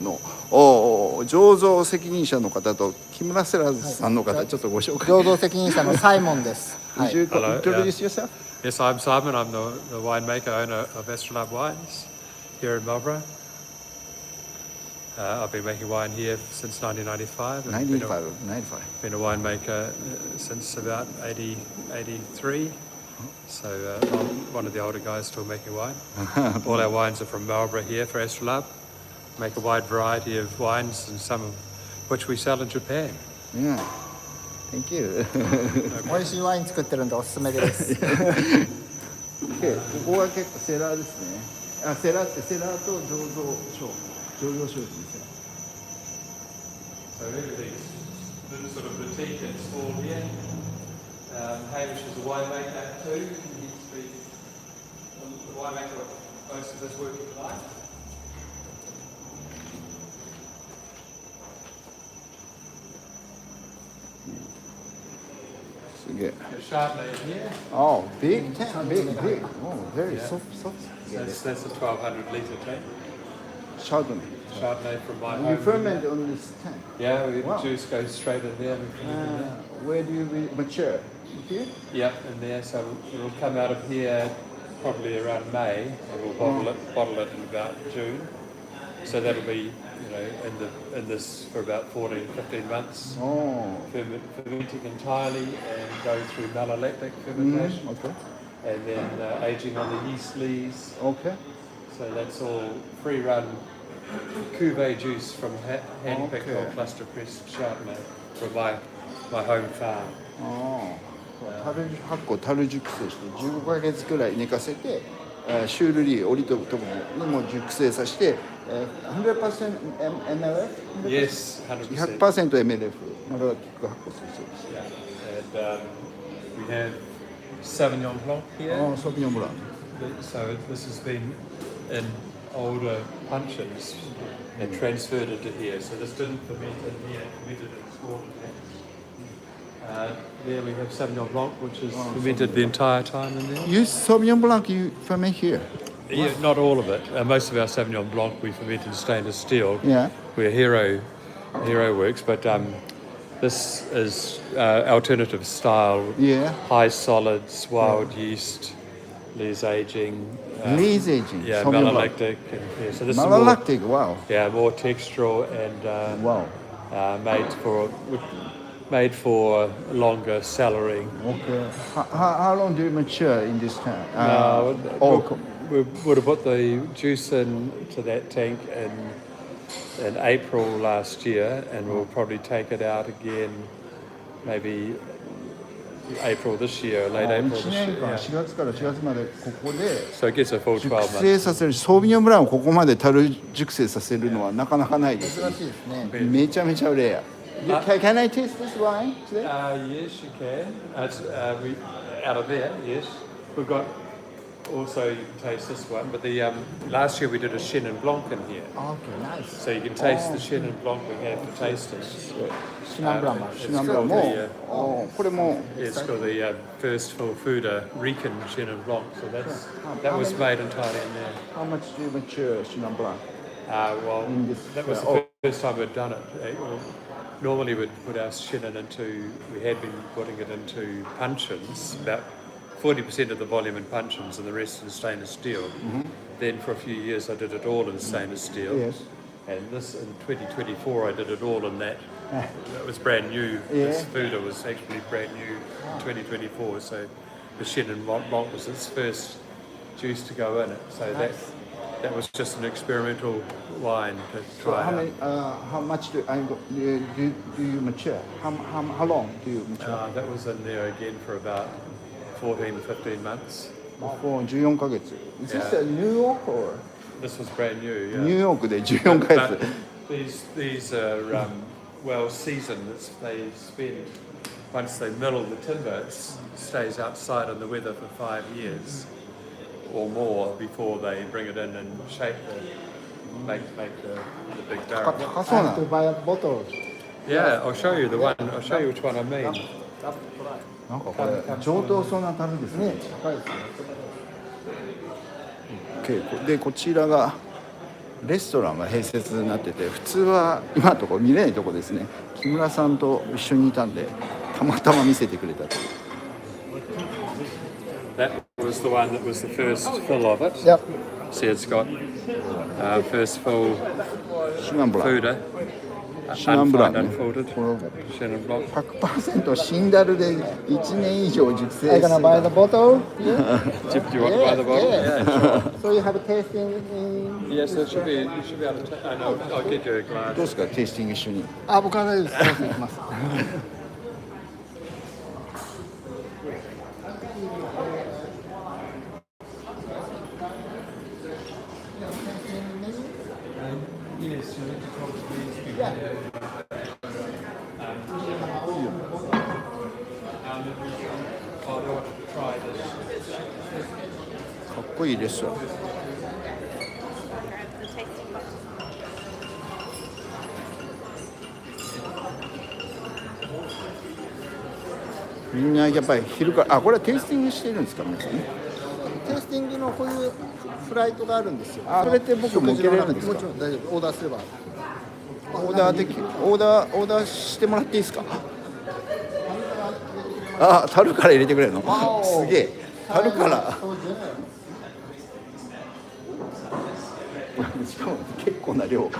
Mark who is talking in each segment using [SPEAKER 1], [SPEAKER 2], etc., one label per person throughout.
[SPEAKER 1] の醸造責任者の方と木村セラーズさんの方、ちょっとご紹介。
[SPEAKER 2] 醸造責任者のサイモンです。
[SPEAKER 1] Would you introduce yourself?
[SPEAKER 3] Yes, I'm Simon. I'm the winemaker, owner of Astrolabe Wines here in Marlborough. I've been making wine here since 1995.
[SPEAKER 1] 95.
[SPEAKER 3] Been a winemaker since about 83. So I'm one of the older guys still making wine. All our wines are from Marlborough here for Astrolabe. Make a wide variety of wines, and some of which we sell in Japan.
[SPEAKER 1] Yeah. Thank you.
[SPEAKER 2] 美味しいワイン作ってるんでおすすめです。
[SPEAKER 1] ここは結構セラーですね。セラーと醸造所ですね。
[SPEAKER 3] So everything's sort of boutique and small here. Hamish is a winemaker too. He's been the winemaker of most of his working life.
[SPEAKER 1] Good.
[SPEAKER 3] Chardonnay here.
[SPEAKER 1] Oh, big. Oh, very soft.
[SPEAKER 3] That's a 1,200 litre tank.
[SPEAKER 1] Chardonnay.
[SPEAKER 3] Chardonnay from my
[SPEAKER 1] You
[SPEAKER 3] home.
[SPEAKER 1] ferment on this tank.
[SPEAKER 3] Yeah, the
[SPEAKER 1] Wow.
[SPEAKER 3] juice goes straight in there.
[SPEAKER 1] Where do you mature? Here?
[SPEAKER 3] Yeah, in there. So it'll come out of here probably around May, and we'll bottle it in about June. So that'll be, in this for about 14-15 months.
[SPEAKER 1] Oh.
[SPEAKER 3] Fermenting entirely and go through malolactic fermentation.
[SPEAKER 1] Okay.
[SPEAKER 3] And then aging on the yeast lees.
[SPEAKER 1] Okay.
[SPEAKER 3] So that's all free-run cuvee juice from hand-picked or cluster-pressed Chardonnay from my home farm.
[SPEAKER 1] 樽熟成して15ヶ月くらい寝かせて、シュールリーオリとともにも熟成させて、100% MLF?
[SPEAKER 3] Yes, 100%.
[SPEAKER 1] 100% MLF マロラキック発酵するそうです。
[SPEAKER 3] Yeah. And we have Sauvignon Blanc here.
[SPEAKER 1] ソビニョンブラン。
[SPEAKER 3] So this has been in older puncheons and transferred into here. So this didn't ferment in here, fermented in smaller tanks. There we have Sauvignon Blanc, which is fermented the entire time in there.
[SPEAKER 1] You Sauvignon Blanc you ferment here?
[SPEAKER 3] Yeah, not all of it. Most of our Sauvignon Blanc we ferment in stainless steel.
[SPEAKER 1] Yeah.
[SPEAKER 3] Where Hero works, but this is alternative style.
[SPEAKER 1] Yeah.
[SPEAKER 3] High solids, wild yeast, lees aging.
[SPEAKER 1] Lees aging.
[SPEAKER 3] Yeah,
[SPEAKER 1] Sauvignon
[SPEAKER 3] malolactic. And, yeah, so this
[SPEAKER 1] malolactic,
[SPEAKER 3] is more,
[SPEAKER 1] wow.
[SPEAKER 3] Yeah, more textural and
[SPEAKER 1] Wow.
[SPEAKER 3] made for longer cellaring.
[SPEAKER 1] Okay. How long do you mature in this tank?
[SPEAKER 3] We would have put the juice into that tank in April last year, and we'll probably take it out again maybe April this year, late April this
[SPEAKER 1] 1
[SPEAKER 3] year.
[SPEAKER 1] 年間
[SPEAKER 3] Yeah.
[SPEAKER 1] 4月から4月までここで
[SPEAKER 3] So it gets a full
[SPEAKER 1] 熟
[SPEAKER 3] 12
[SPEAKER 1] 成
[SPEAKER 3] months.
[SPEAKER 1] させるソービニョンブランをここまで樽熟成させるのはなかなかないですよ
[SPEAKER 2] 珍しいですね。
[SPEAKER 1] めちゃめちゃレア。Can I taste this wine today?
[SPEAKER 3] Yes, you can. We out of there. Yes, we've got. Also, you can taste this one. But the last year we did a Chenin Blanc in here,
[SPEAKER 2] Okay, nice.
[SPEAKER 3] so you can taste the Chenin Blanc we have for tasting.
[SPEAKER 2] シナンブランマン。
[SPEAKER 3] It's
[SPEAKER 1] シナンブラン
[SPEAKER 3] called
[SPEAKER 1] もこれも
[SPEAKER 3] it's called the first full fooder Rican Chenin Blanc. So that was made entirely in there.
[SPEAKER 1] How much do you mature シナンブラン
[SPEAKER 3] Well,
[SPEAKER 1] in this?
[SPEAKER 3] that was the first time we'd done it. Normally we'd put our Chenin we had been putting it into puncheons, about 40% of the volume in puncheons and the rest in stainless steel. Then for a few years I did it all in stainless steel.
[SPEAKER 1] Yes.
[SPEAKER 3] And this in 2024 I did it all in that. It was brand new. This fooder was actually brand new in 2024. So the Chenin Blanc was its first juice to go in it. So that was just an experimental wine to
[SPEAKER 1] So
[SPEAKER 3] try out.
[SPEAKER 1] how much do you mature? How long do you mature?
[SPEAKER 3] That was in there again for about 14-15 months.
[SPEAKER 1] For 14ヶ月。Is this a New York or?
[SPEAKER 3] This was brand new, yeah.
[SPEAKER 1] ニューヨークで14ヶ
[SPEAKER 3] But
[SPEAKER 1] 月。
[SPEAKER 3] these are well seasoned. They spend once they mill the timber, it stays outside in the weather for 5 years or more before they bring it in and make the big barrel.
[SPEAKER 1] 高そうな。
[SPEAKER 2] To buy a bottle.
[SPEAKER 3] Yeah, I'll show you the one. I'll show you which one I mean.
[SPEAKER 1] なんかこれ上等そうな樽ですね。
[SPEAKER 2] 高いですね。
[SPEAKER 1] Okay. でこちらがレストランが併設になってて、普通は今のところ見れないところですね。木村さんと一緒にいたんで、たまたま見せてくれたという。
[SPEAKER 3] That was the one that was the first fill of it.
[SPEAKER 2] Yep.
[SPEAKER 3] See, it's got first fill
[SPEAKER 1] シナンブラン
[SPEAKER 3] foeder,
[SPEAKER 1] シナンブラン
[SPEAKER 3] unfined,
[SPEAKER 1] ね。
[SPEAKER 3] unfiltered,
[SPEAKER 1] この
[SPEAKER 3] Chenin Blanc.
[SPEAKER 1] 100% シンダルで1年以上熟成
[SPEAKER 2] Are you gonna buy the bottle?
[SPEAKER 3] Do you want to buy the bottle?
[SPEAKER 2] Yeah.
[SPEAKER 3] Yeah, sure.
[SPEAKER 2] So you have a tasting in...
[SPEAKER 3] Yes, it should be. You should be able to. I'll get you a
[SPEAKER 1] どう
[SPEAKER 3] glass.
[SPEAKER 1] ですか、テイスティング一緒に。
[SPEAKER 2] あ、僕は大丈夫です。そうします。
[SPEAKER 3] Yes, you need to probably speak. I want to try this.
[SPEAKER 1] かっこいいレストラン。みんなやっぱり昼から、これはテイスティングしてるんですか、皆さんね。
[SPEAKER 2] テイスティングのこういうフライトがあるんですよ。
[SPEAKER 1] それって僕も受けれるんですか。
[SPEAKER 2] もちろん大丈夫。オーダーすれば。
[SPEAKER 1] オーダーしてもらっていいですか。樽から入れてくれるの。すげえ。樽から。しかも結構な量。こ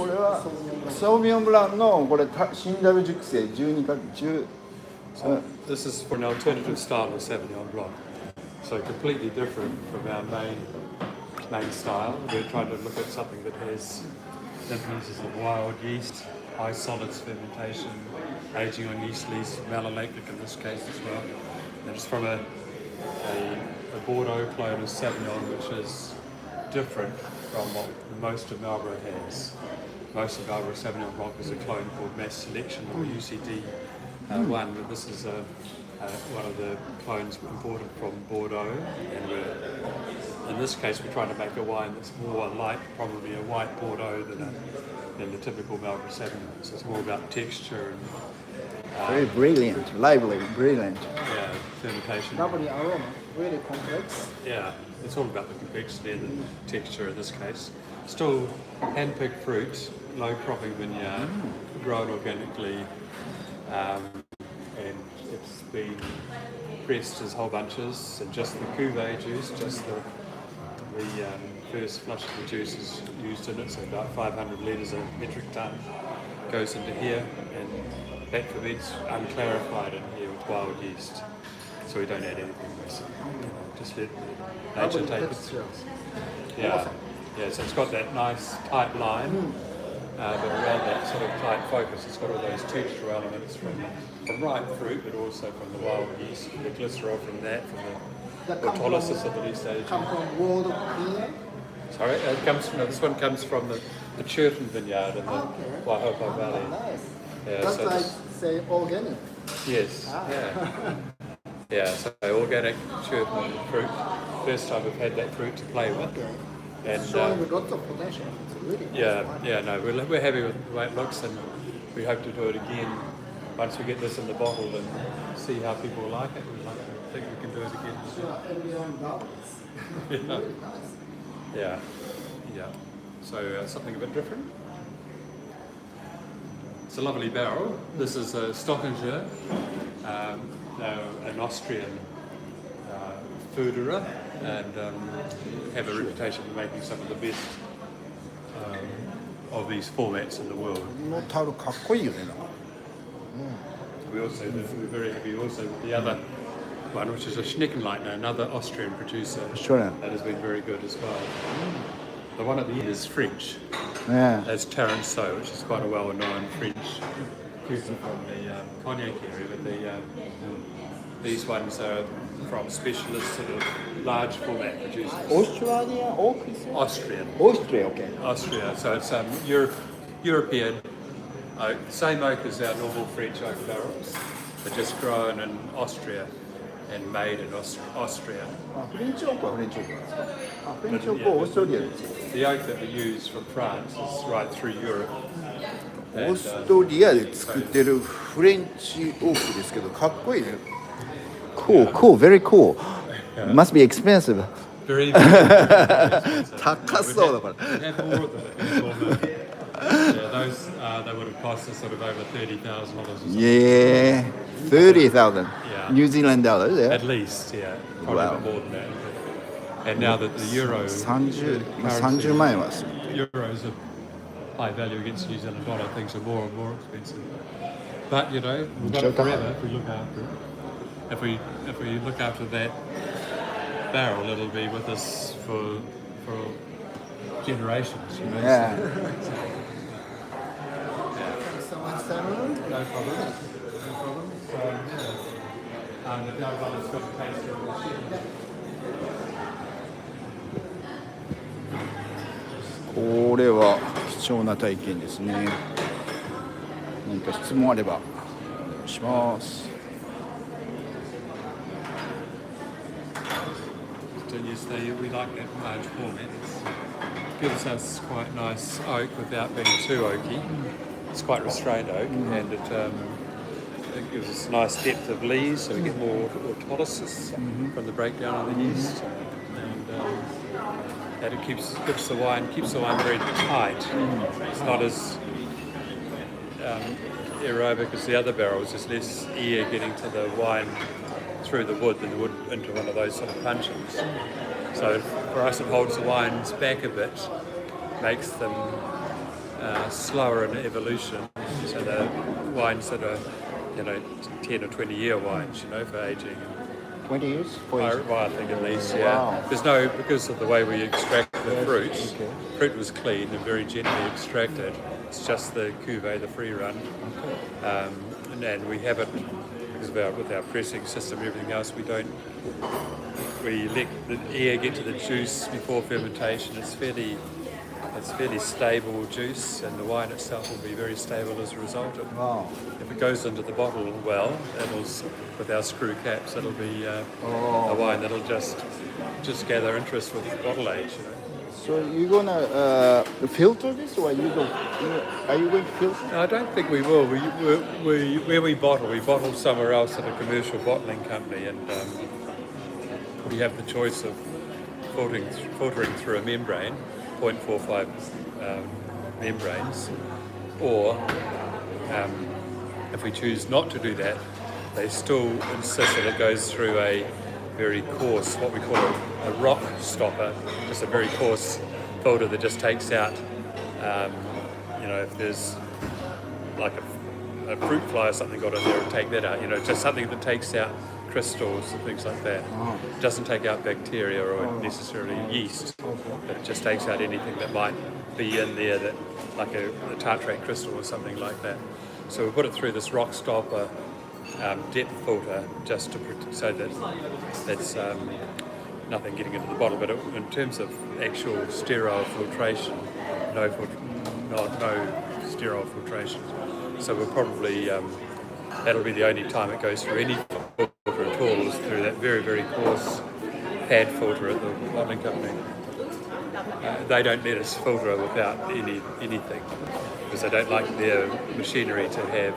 [SPEAKER 1] れはソービオンブランのこれシンダル熟成12か10。
[SPEAKER 3] So this is for an alternative style of Sauvignon Blanc. So completely different from our main style. We're trying to look at something that uses of wild yeast, high solids fermentation, aging on yeast lees, malolactic in this case as well. And it's from a Bordeaux clone of Sauvignon, which is different from what most of Marlborough has. Most of Marlborough Sauvignon Blanc is a clone called Mass Selection or UCD. One, but this is one of the clones imported from Bordeaux, and in this case we're trying to make a wine that's more like probably a white Bordeaux than the typical Marlborough Sauvignon. So it's more about texture and
[SPEAKER 1] Very brilliant, lively, brilliant.
[SPEAKER 3] yeah, fermentation.
[SPEAKER 2] Lovely aroma, really complex.
[SPEAKER 3] Yeah, it's all about the complexity and the texture in this case. Still hand-picked fruit, low cropping vineyard, grown organically. And it's been pressed as whole bunches, and just the cuvee juice, just the first flush of the juice is used in it, so about 500 litres a metric tonne goes into here, and that ferments unclarified in here with wild yeast, so we don't add anything basically, just let nature take it. Yeah, so it's got that nice tight line. But around that sort of tight focus, it's got all those textural elements from ripe fruit, but also from the wild yeast, the glycerol from that, from the autolysis of the yeast agent.
[SPEAKER 2] Come from world vineyard.
[SPEAKER 3] Sorry, this one comes from the Churton vineyard in the Waihopa Valley.
[SPEAKER 2] Nice.
[SPEAKER 3] Yeah,
[SPEAKER 2] That's
[SPEAKER 3] so
[SPEAKER 2] like say organic.
[SPEAKER 3] yes, yeah. Yeah, so organic Churton fruit. First time we've had that fruit to play with. And
[SPEAKER 2] Showing lots of potential. It's really nice.
[SPEAKER 3] no, we're happy with the way it looks, and we hope to do it again once we get this in the bottle and see how people like it. We think we can do it again.
[SPEAKER 2] Everyone loves it.
[SPEAKER 3] Yeah.
[SPEAKER 2] Really nice.
[SPEAKER 3] Yeah. So something a bit different. It's a lovely barrel. This is a Stockinger, an Austrian foederer, and have a reputation for making some of the best of these formats in the world.
[SPEAKER 1] この樽かっこいいよね。
[SPEAKER 3] We're very happy also with the other one, which is a Schneckenleitner, another Austrian producer.
[SPEAKER 1] Australian.
[SPEAKER 3] That has been very good as well. The one at the end is French.
[SPEAKER 1] Yeah.
[SPEAKER 3] That's Taranceau, which is quite a well-known French cuisine from the cognac area. But these ones are from specialist sort of large format producers.
[SPEAKER 1] Australian oak?
[SPEAKER 3] Austrian.
[SPEAKER 1] Austria, okay.
[SPEAKER 3] Austria. So it's European oak. Same oak as our normal French oak barrels, but just grown in Austria and made in Austria.
[SPEAKER 1] フレンチオークはフレンチオークなんですか。フレンチオークはオーストリアですよ。
[SPEAKER 3] The oak that we use from France is right through Europe.
[SPEAKER 1] オーストリアで作ってるフレンチオークですけど、かっこいいね。Cool, very cool. Must be expensive.
[SPEAKER 3] Very, very expensive.
[SPEAKER 1] 高そうだこれ。
[SPEAKER 3] We have more of them in Cornwall. Yeah, those they would have cost us sort of over $30,000 or something.
[SPEAKER 1] Yeah, 30,000
[SPEAKER 3] Yeah.
[SPEAKER 1] New Zealand dollars. Yeah.
[SPEAKER 3] At least, yeah, probably
[SPEAKER 1] Wow.
[SPEAKER 3] a bit more than that. And now that the euro,
[SPEAKER 1] 30万円はする。
[SPEAKER 3] euros are high value against the New Zealand dollar, things are more and more expensive. But you know, we've got it forever if we look after it. If we look after that barrel, it'll be with us for generations. You know.
[SPEAKER 1] Yeah.
[SPEAKER 2] So much time.
[SPEAKER 3] No problem. No problem. So yeah, the other one has got a taste of the shit.
[SPEAKER 1] これは貴重な体験ですね。何か質問あればお願いします。
[SPEAKER 3] So yes, we like that large format. It gives us quite nice oak without being too oaky. It's quite restrained oak, and it gives us a nice depth of lees, so we get more autolysis from the breakdown of the yeast, and it keeps the wine very tight. It's not as aerobic as the other barrels. There's less air getting to the wine through the wood than the wood into one of those sort of puncheons. So for us it holds the wines back a bit, makes them slower in evolution. So the wines that are 10 or 20 year wines, for aging.
[SPEAKER 1] 20 years?
[SPEAKER 3] I think at least, yeah.
[SPEAKER 1] Wow.
[SPEAKER 3] Because of the way we extract the fruit, fruit was clean and very gently extracted. It's just the cuvee, the free run. And we have it because with our pressing system and everything else, we let the air get to the juice before fermentation. It's fairly stable juice, and the wine itself will be very stable as a result. If it goes into the bottle well, with our screw caps, it'll be a wine that'll just gather interest with bottle age.
[SPEAKER 1] So you're gonna filter this, or are you going to filter?
[SPEAKER 3] No, I don't think we will. Where we bottle somewhere else at a commercial bottling company, and we have the choice of filtering through a membrane, 0.45 membranes, or if we choose not to do that, they still insist that it goes through a very coarse, what we call a rock stopper, just a very coarse filter that just takes out, if there's like a fruit fly or something got in there, it'll take that out, just something that takes out crystals and things like that. It doesn't take out bacteria or necessarily yeast, but it just takes out anything that might be in there, that like a tartrate crystal or something like that. So we put it through this rock stopper depth filter just so that it's nothing getting into the bottle. But in terms of actual sterile filtration, no sterile filtration. So we'll probably that'll be the only time it goes through any filter at all, is through that very, very coarse pad filter at the bottling company. They don't let us filter without anything, because they don't like their machinery to have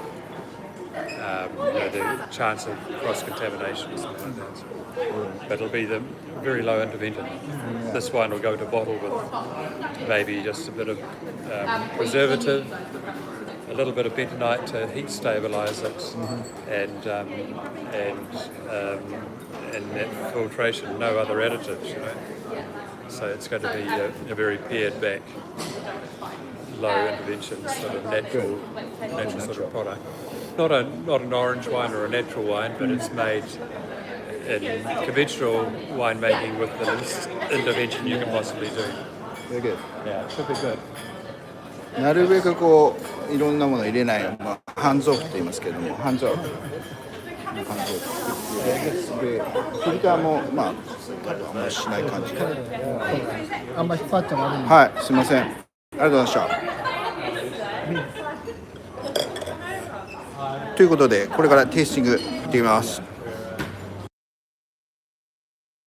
[SPEAKER 3] the chance of cross-contamination or something like that. But it'll be the very low intervention. This wine will go to bottle with maybe just a bit of preservative, a little bit of bentonite to heat stabilise it, and that filtration, no other additives, So it's going to be a very pared back, low intervention sort of natural sort of product. Not an orange wine or a natural wine, but it's made in conventional winemaking with the least intervention you can possibly do.
[SPEAKER 1] Very good.
[SPEAKER 3] Yeah, it should be good.
[SPEAKER 1] なるべくいろんなもの入れない、ハンズオフと言いますけども、ハンズオフ。で、フィルターも多分あんまりしない感じで。
[SPEAKER 2] あんまり引っ張っちゃ悪い。
[SPEAKER 1] はい、すみません。ありがとうございました。ということで、これからテイスティング行ってきます。